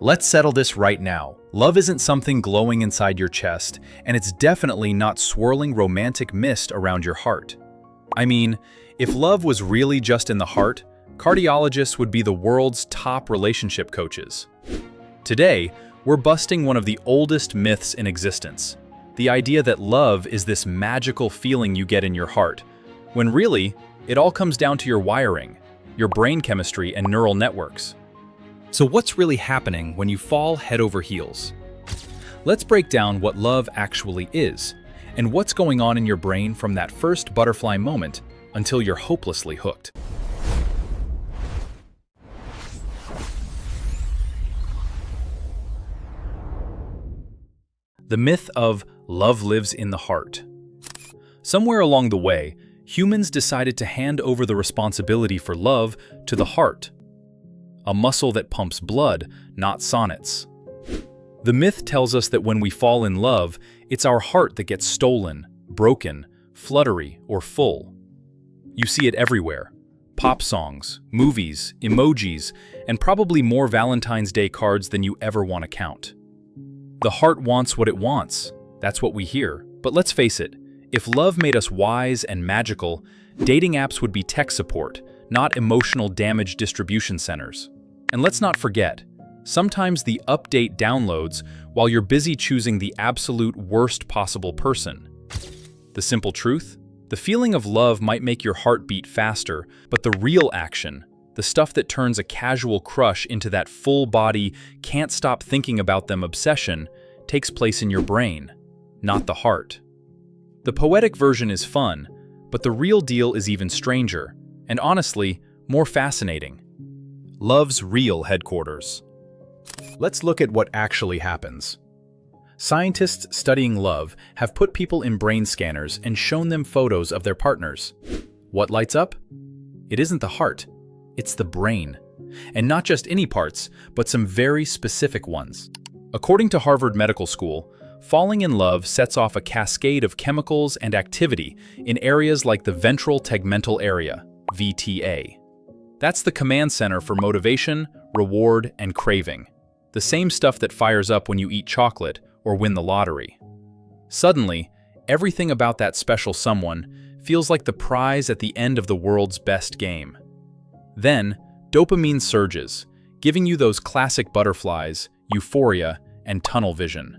Let's settle this right now. Love isn't something glowing inside your chest, and it's definitely not swirling romantic mist around your heart. I mean, if love was really just in the heart, cardiologists would be the world's top relationship coaches. Today, we're busting one of the oldest myths in existence, the idea that love is this magical feeling you get in your heart, when really, it all comes down to your wiring, your brain chemistry, and neural networks. So what's really happening when you fall head over heels? Let's break down what love actually is, and what's going on in your brain from that first butterfly moment until you're hopelessly hooked. The myth of love lives in the heart. Somewhere along the way, humans decided to hand over the responsibility for love to the heart, a muscle that pumps blood, not sonnets. The myth tells us that when we fall in love, it's our heart that gets stolen, broken, fluttery, or full. You see it everywhere: pop songs, movies, emojis, and probably more Valentine's Day cards than you ever want to count. The heart wants what it wants. That's what we hear. But let's face it, if love made us wise and magical, dating apps would be tech support, not emotional damage distribution centers. And let's not forget, sometimes the update downloads while you're busy choosing the absolute worst possible person. The simple truth? The feeling of love might make your heart beat faster, but the real action, the stuff that turns a casual crush into that full-body, can't stop thinking about them obsession, takes place in your brain, not the heart. The poetic version is fun, but the real deal is even stranger, and honestly, more fascinating. Love's real headquarters. Let's look at what actually happens. Scientists studying love have put people in brain scanners and shown them photos of their partners. What lights up? It isn't the heart, it's the brain. And not just any parts, but some very specific ones. According to Harvard Medical School, falling in love sets off a cascade of chemicals and activity in areas like the ventral tegmental area, VTA. That's the command center for motivation, reward, and craving. The same stuff that fires up when you eat chocolate or win the lottery. Suddenly, everything about that special someone feels like the prize at the end of the world's best game. Then, dopamine surges, giving you those classic butterflies, euphoria, and tunnel vision.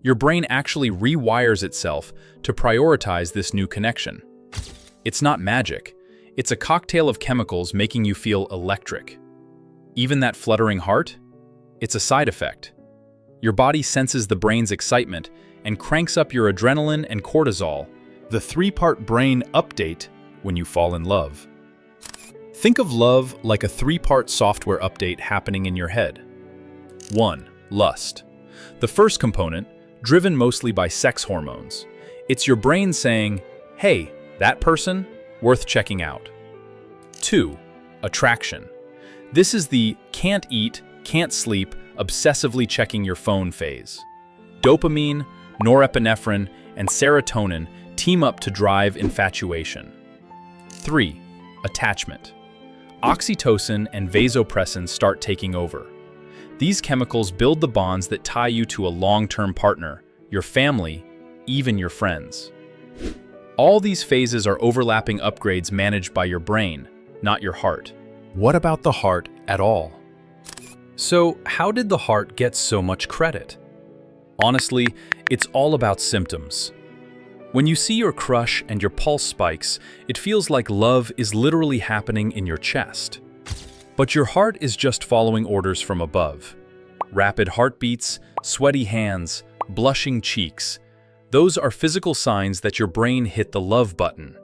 Your brain actually rewires itself to prioritize this new connection. It's not magic. It's a cocktail of chemicals making you feel electric. Even that fluttering heart? It's a side effect. Your body senses the brain's excitement and cranks up your adrenaline and cortisol, the three-part brain update when you fall in love. Think of love like a three-part software update happening in your head. 1. Lust. The first component, driven mostly by sex hormones. It's your brain saying, hey, that person? Worth checking out. 2. Attraction. This is the can't eat, can't sleep, obsessively checking your phone phase. Dopamine, norepinephrine, and serotonin team up to drive infatuation. 3. Attachment. Oxytocin and vasopressin start taking over. These chemicals build the bonds that tie you to a long-term partner, your family, even your friends. All these phases are overlapping upgrades managed by your brain, not your heart. What about the heart at all? So, how did the heart get so much credit? Honestly, it's all about symptoms. When you see your crush and your pulse spikes, it feels like love is literally happening in your chest. But your heart is just following orders from above. Rapid heartbeats, sweaty hands, blushing cheeks. Those are physical signs that your brain hit the love button.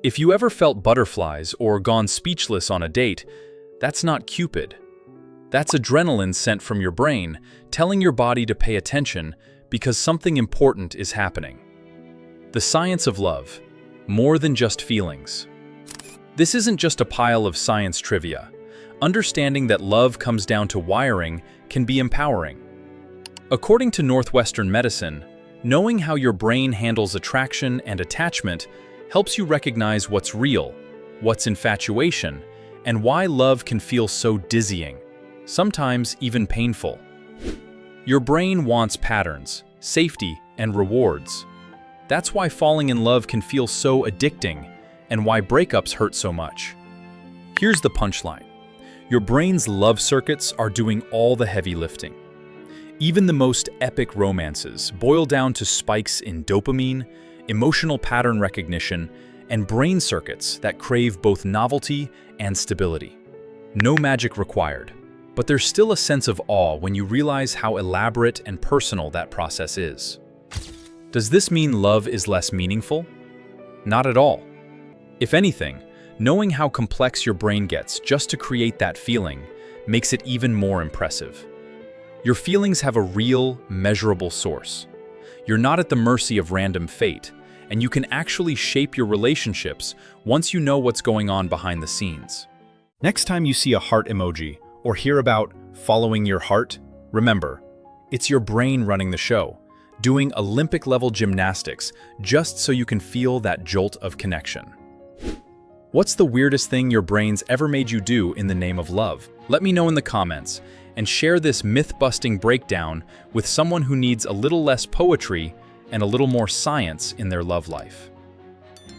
If you ever felt butterflies or gone speechless on a date, that's not Cupid. That's adrenaline sent from your brain, telling your body to pay attention because something important is happening. The science of love, more than just feelings. This isn't just a pile of science trivia. Understanding that love comes down to wiring can be empowering. According to Northwestern Medicine, knowing how your brain handles attraction and attachment helps you recognize what's real, what's infatuation, and why love can feel so dizzying. sometimes even painful. Your brain wants patterns, safety, and rewards. That's why falling in love can feel so addicting and why breakups hurt so much. Here's the punchline. Your brain's love circuits are doing all the heavy lifting. Even the most epic romances boil down to spikes in dopamine, emotional pattern recognition, and brain circuits that crave both novelty and stability. No magic required, but there's still a sense of awe when you realize how elaborate and personal that process is. Does this mean love is less meaningful? Not at all. If anything, knowing how complex your brain gets just to create that feeling makes it even more impressive. Your feelings have a real, measurable source. You're not at the mercy of random fate, and you can actually shape your relationships once you know what's going on behind the scenes. Next time you see a heart emoji or hear about following your heart, remember, it's your brain running the show, doing Olympic-level gymnastics just so you can feel that jolt of connection. What's the weirdest thing your brain's ever made you do in the name of love? Let me know in the comments, and share this myth-busting breakdown with someone who needs a little less poetry and a little more science in their love life.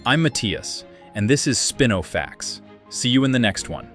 I'm Matthias, and this is Spino Facts. See you in the next one.